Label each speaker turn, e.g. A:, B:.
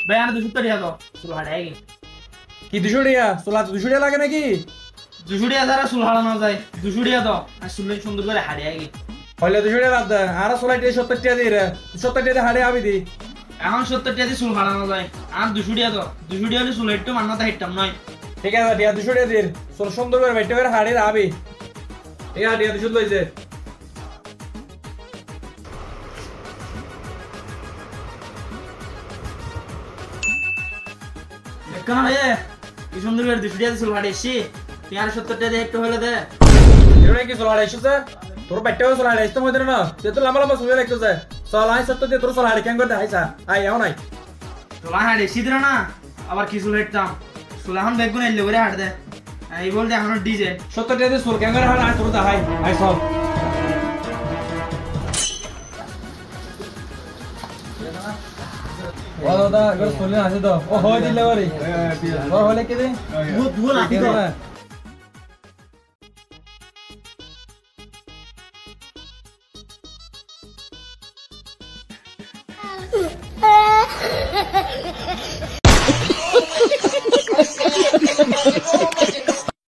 A: ভাই আর 200 টাকা দাও চুল হাড়াই গে
B: কি 200 টাকা চুলা 200 টাকা লাগে নাকি
A: 200 টাকা দ্বারা চুল হাড়ানো যায় 200 টাকা দাও আর চুল সুন্দর করে হাড়াই গে
B: হইলে 200 টাকা বাদ দে আর চুলা 70 টাকা দিয়ে রে 70 টাকা হাড়ে আবি দি
A: এখন 70 টাকা দিয়ে চুল হাড়ানো যায় আর 200 টাকা দাও 200 টাকা হলে চুল একটু মান্নাতা হিটতাম নয়
B: ঠিক আছে দিয়া 200 টাকা দিয়ে চুল সুন্দর করে বাইটে করে হাড়ে আবি ঠিক আছে দিয়া 200 লইছে
A: কেন রে কি সুন্দর করে 200 টাকা চুল হাড়াইছি তুই আর 70 টাকা দিয়ে একটু হলে দে
B: এবারে কি চুল হাড়াইছিস তোর বাইটে চুল হাড়াইছিস তো মইতে না সে তো লম্বা লম্বা চুল লাগতেছে চল আই 70 দিয়ে তোর চুল হাড়ে কেন করে আইছা আই এও নাই
A: চুল হাড়াইছি দিরা না আবার কি চুল হিটতাম চুল এখন বেগুন এলে করে হাড় দে এই বলতে এখনো ডিজে
B: 70 টাকা দিয়ে চুল কেন করে হাড় আই তোর দা হাই আই চল ও দাদা এবার চলে আসে তো ও হয় দিলে বাড়ি ও হলে কি দিন
A: দুধ লাঠি দাও